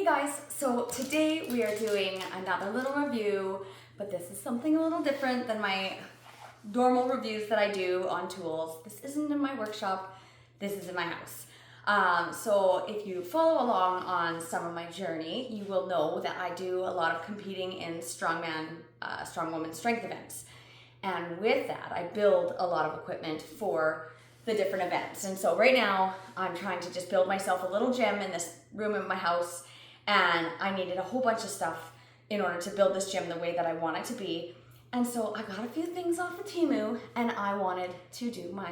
guys, so today we are doing another little review, but this is something a little different than my normal reviews that I do on tools. This isn't in my workshop, this is in my house. So if you follow along on some of my journey, you will know that I do a lot of competing in strongman, strongwoman strength events. And with that, I build a lot of equipment for the different events. And so right now I'm trying to just build myself a little gym in this room in my house, and I needed a whole bunch of stuff in order to build this gym the way that I want it to be. And so I got a few things off of Temu, and I wanted to do my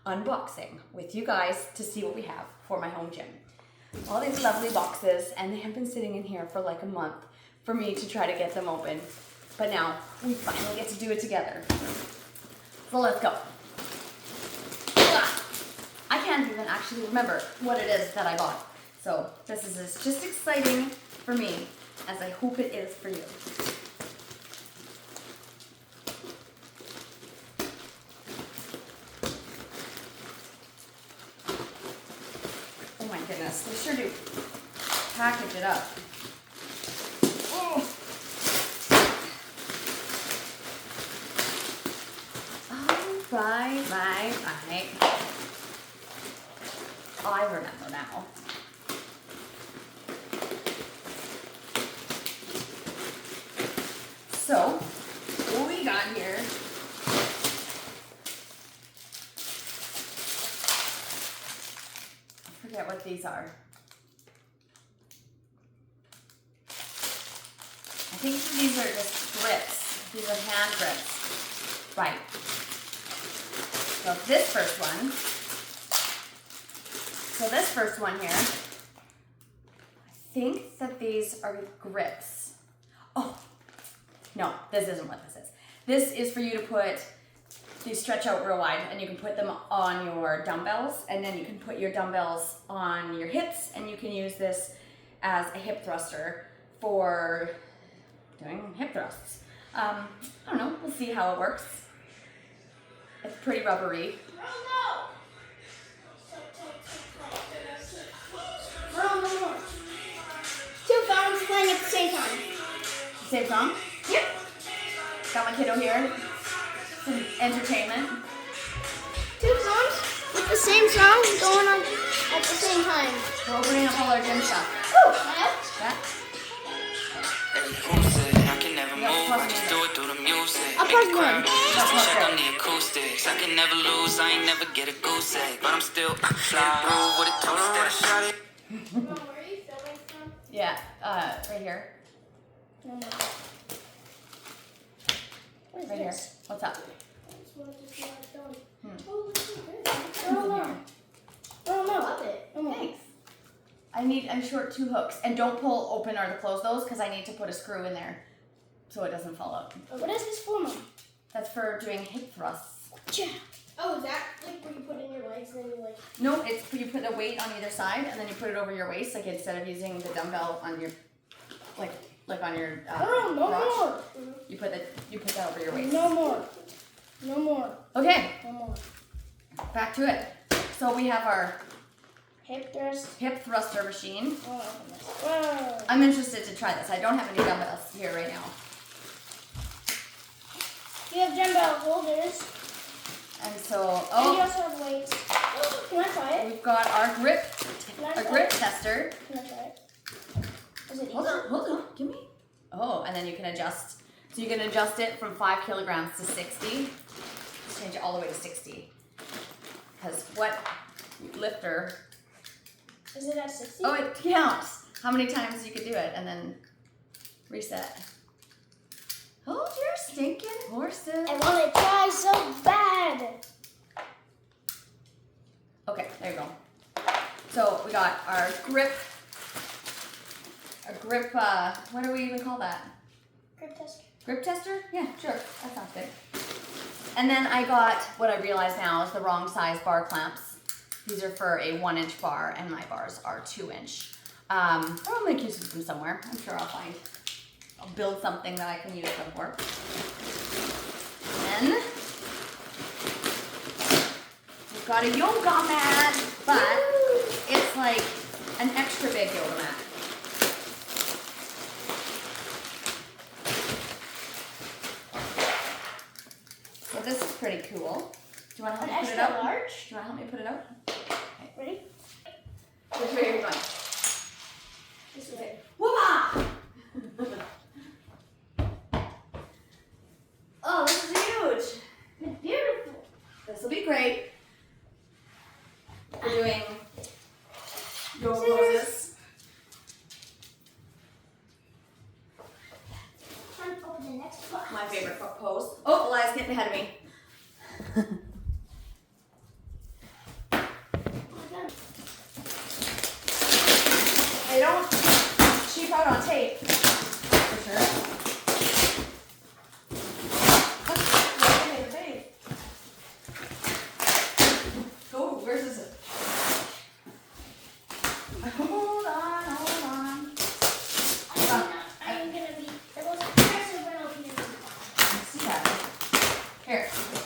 unboxing with you guys to see what we have for my home gym. All these lovely boxes, and they have been sitting in here for like a month for me to try to get them open. But now we finally get to do it together. So let's go. I can't even actually remember what it is that I bought. So this is just exciting for me, as I hope it is for you. Oh my goodness, they sure do package it up. Oh. Right. I remember now. So, what we got here I forget what these are. I think these are just grips. These are hand grips. Right. So this first one here, I think that these are grips. Oh, no, this isn't what this is. This is for you to put, these stretch out real wide, and you can put them on your dumbbells, and then you can put your dumbbells on your hips, and you can use this as a hip thruster for doing hip thrusts. I don't know, we'll see how it works. It's pretty rubbery. No. Two phones playing at the same time. Same song? Yep. Got my kiddo here. Some entertainment. Two phones with the same song going on at the same time. We're opening up all our gym stuff. Oh, Yeah. I can never move, I just do it through the music. I'll press one. Check on the acoustics. I can never lose, I ain't never get a goose egg. But I'm still fly through with a two-step. Mom, where are you filming from? Yeah, right here. No. What is Right here. this? What's up? This one is just not done. Oh, this is good. What's in here? I love it. Thanks. I'm short 2 hooks, and don't pull open or close those because I need to put a screw in there so it doesn't fall out. What is this for, Mom? That's for doing hip thrusts. Yeah. Oh, is that like where you put in your legs and then you like... No, it's you put a weight on either side and then you put it over your waist, like instead of using the dumbbell on your, like on your no crotch, more. you put that over your waist. No more. Okay, No more. back to it. So we have our Hip thrust. hip thruster machine. I want to open this. Whoa. I'm interested to try this. I don't have any dumbbells here right now. You have dumbbell holders. And so, And you also have weights. Can I try it? we've got our grip tester. Can I try it? Is it Hold on, give me. Oh, and then you can adjust. So you can adjust it from 5 kilograms to 60. Let's change it all the way to 60. Because what lifter? Is it at 60? Oh, it counts how many times you could do it, and then reset. Hold your stinking horses. I want to try so bad. Okay, there you go. So we got our grip. What do we even call that? Grip tester. Grip tester? Yeah, sure. That sounds good. And then I got what I realize now is the wrong size bar clamps. These are for a 1-inch bar, and my bars are 2-inch. I'll make use of them somewhere. I'm sure I'll build something that I can use them for. And then we've got a yoga mat, but it's like an extra big yoga mat. put it out? large. Do you want to help me put it out? Ready? Which way are you going? This way. Whoa! Oh, this is huge. It's beautiful. This will be great. We're doing your poses. Time to open the next box. My favorite pose. Oh, Elias getting ahead of me. They don't cheap out on tape, for sure. Babe. Go, where's this? Hold on. I'm gonna be the most aggressive when opening this box. Let's see that. Here,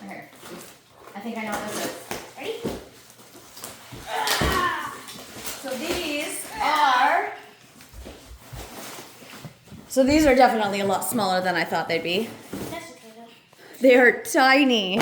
right here. I think I know what this is. Ready? So these are definitely a lot smaller than I thought they'd be. That's okay though. They are tiny.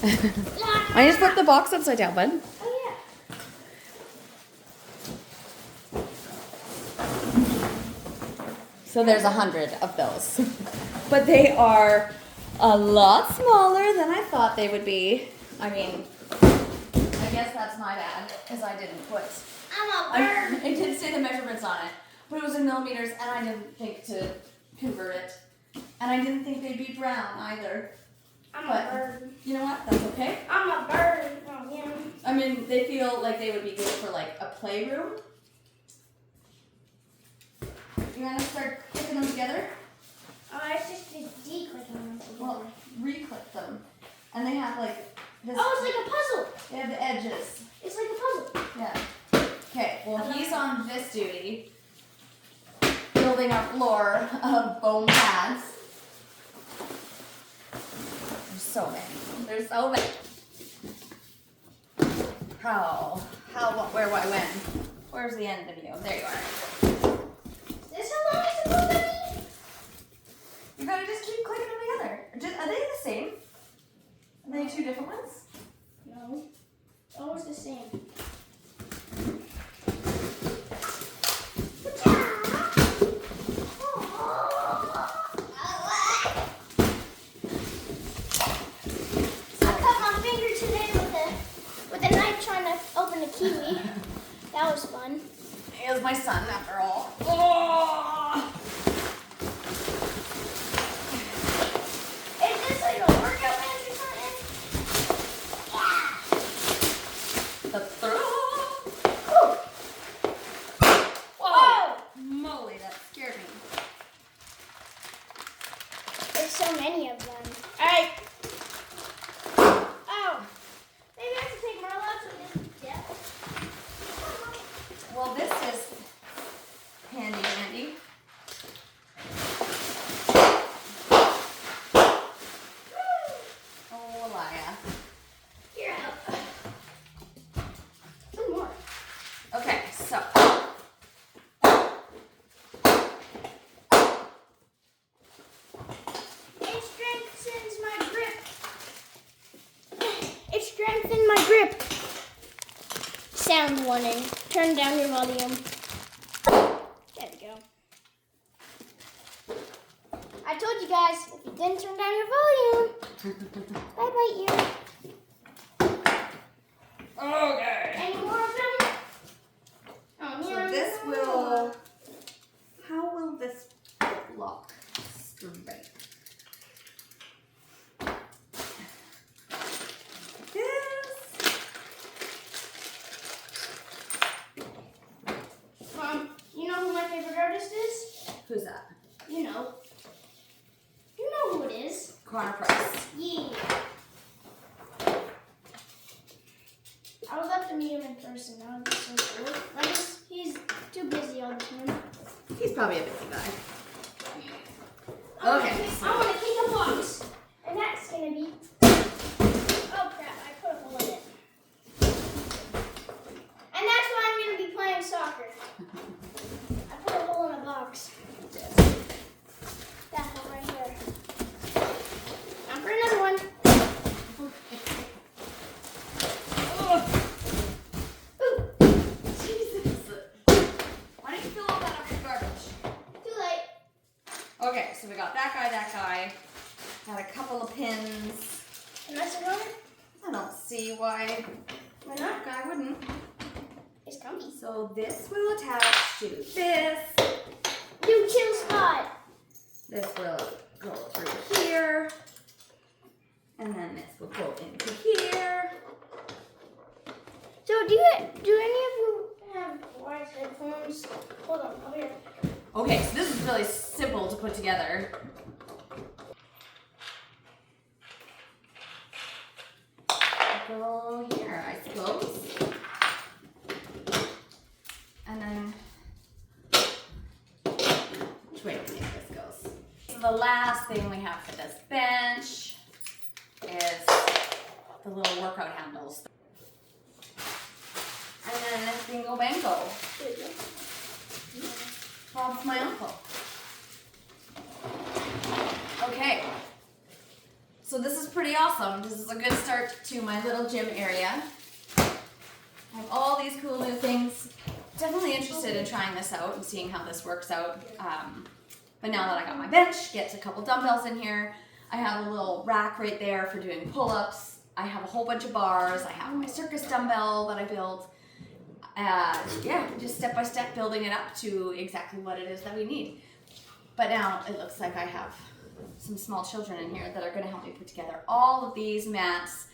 I just flipped the box upside down, bud. Oh yeah. So there's 100 of those. But they are a lot smaller than I thought they would be. I mean, I guess that's my bad, because I didn't put... I'm a bird. It did say the measurements on it, but it was in millimeters, and I didn't think to convert it. And I didn't think they'd be brown either. I'm But a bird. you know what? That's okay. I'm a bird. Oh yeah. I mean, they feel like they would be good for like a playroom. You want to start clicking them together? Oh, it's just de-clicking them together. Well, re-click them. And they have like this. Oh, it's like a puzzle. They have the edges. It's like a puzzle. Yeah. Okay, well, he's on this duty, building a floor of foam pads. There's so many. There's so many. How, where, why, when? Where's the end of you? There you are. Is this how long it's supposed to be? You gotta just keep clicking them together. Are they the same? Are they two different ones? No. It's always the same. Kiwi. That was fun. It was my son, after all. Oh! Is this like a workout band or something? Yeah. The throw. Ooh. Whoa! Moly, that scared me. There's so many of them. All right. Oh, maybe I have to take Marla out to this. Yeah. Well, this is handy dandy. Oh, Elia. Here, one more. Okay, so. It strengthens my grip. It strengthened my grip. Sound warning. Turn down your volume. There we go. I told you guys, if you didn't turn down your volume, bye-bye ear. Okay. Any more of them? Oh, So yeah. this will. How will this look straight? This. You know who my favorite artist is? Who's that? You know. You know who it is. Corner press. Yeah. I would love to meet him in person. That would be so cool. He's too busy all the time. He's probably a busy guy. I wanna Okay. kick- I want to kick a box. And that's going to be... Oh, crap. I put a hole in it. And that's why I'm going to be playing soccer. I put a hole in a box. That hole right here. way. Why not? I wouldn't. It's comfy. So this will attach to this. New chill spot. This will go through here. And then this will go into here. So do any of you have wireless headphones? Hold on, I'll be right back. Okay, so this is really simple to put together. Go here, I suppose. And then, which way do you think this goes? So the last thing we have for this bench is the little workout handles. And then bingo bango. There you go. Bob's my uncle. Okay. So this is pretty awesome. This is a good start to my little gym area. I have all these cool new things. Definitely interested in trying this out and seeing how this works out. But now that I got my bench, get a couple dumbbells in here. I have a little rack right there for doing pull-ups. I have a whole bunch of bars. I have my circus dumbbell that I built. Yeah, just step by step building it up to exactly what it is that we need. But now it looks like I have some small children in here that are going to help me put together all of these mats,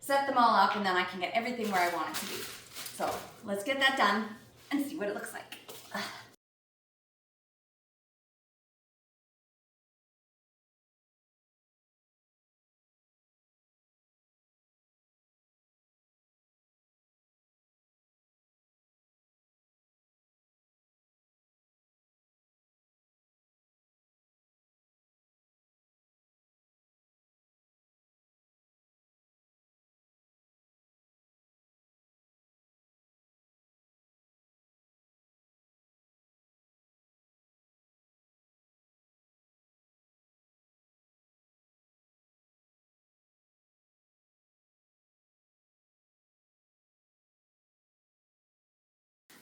set them all up, and then I can get everything where I want it to be. So let's get that done and see what it looks like.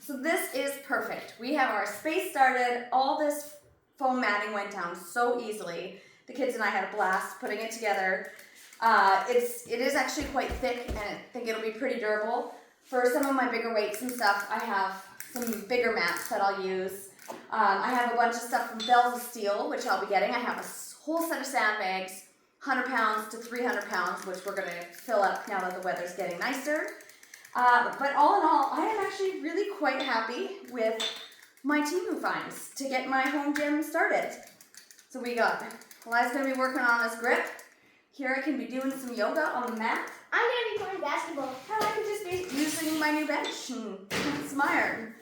So this is perfect. We have our space started. All this foam matting went down so easily. The kids and I had a blast putting it together. It is actually quite thick, and I think it'll be pretty durable. For some of my bigger weights and stuff, I have some bigger mats that I'll use. I have a bunch of stuff from Bells of Steel, which I'll be getting. I have a whole set of sandbags, 100 pounds to 300 pounds, which we're going to fill up now that the weather's getting nicer. But all in all, I am actually really quite happy with my Temu finds to get my home gym started. So we got, Eli's going to be working on this grip. Here I can be doing some yoga on the mat. I'm going to be playing basketball. And I can just be using my new bench and doing some iron.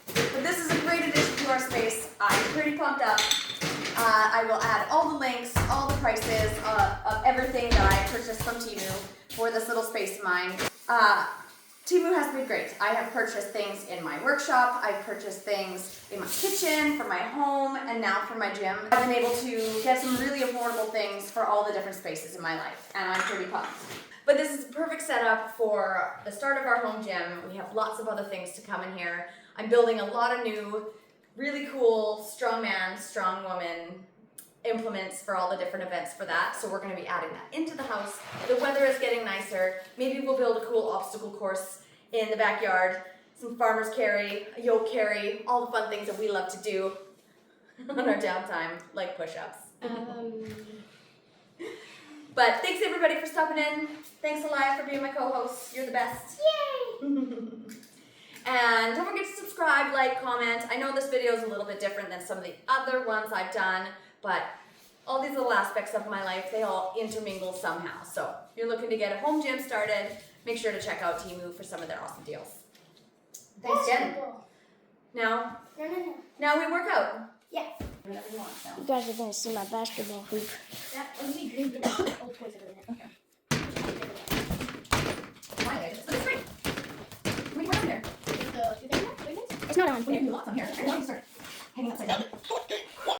But this is a great addition to our space. I'm pretty pumped up. I will add all the links, all the prices of everything that I purchased from Temu for this little space of mine. Temu has been great. I have purchased things in my workshop, I've purchased things in my kitchen, for my home, and now for my gym. I've been able to get some really affordable things for all the different spaces in my life, and I'm pretty pumped. But this is a perfect setup for the start of our home gym. We have lots of other things to come in here. I'm building a lot of new, really cool strong man, strong woman implements for all the different events for that. So we're going to be adding that into the house. The weather is getting nicer. Maybe we'll build a cool obstacle course in the backyard, some farmer's carry, a yoke carry, all the fun things that we love to do on our downtime, like push-ups. But thanks everybody for stopping in. Thanks Elia for being my co-host. You're the best. Yay! And don't forget to subscribe, like, comment. I know this video is a little bit different than some of the other ones I've done, but all these little aspects of my life, they all intermingle somehow. So if you're looking to get a home gym started, make sure to check out Temu for some of their awesome deals. Thanks, Jen. Basketball. Now No. we work out. Yeah. Whatever you want now. You guys are going to see my basketball hoop. Let me green old toys over there. Okay. It's free. What do you put on there? It's not on. Lots on here. I want to start hanging upside down.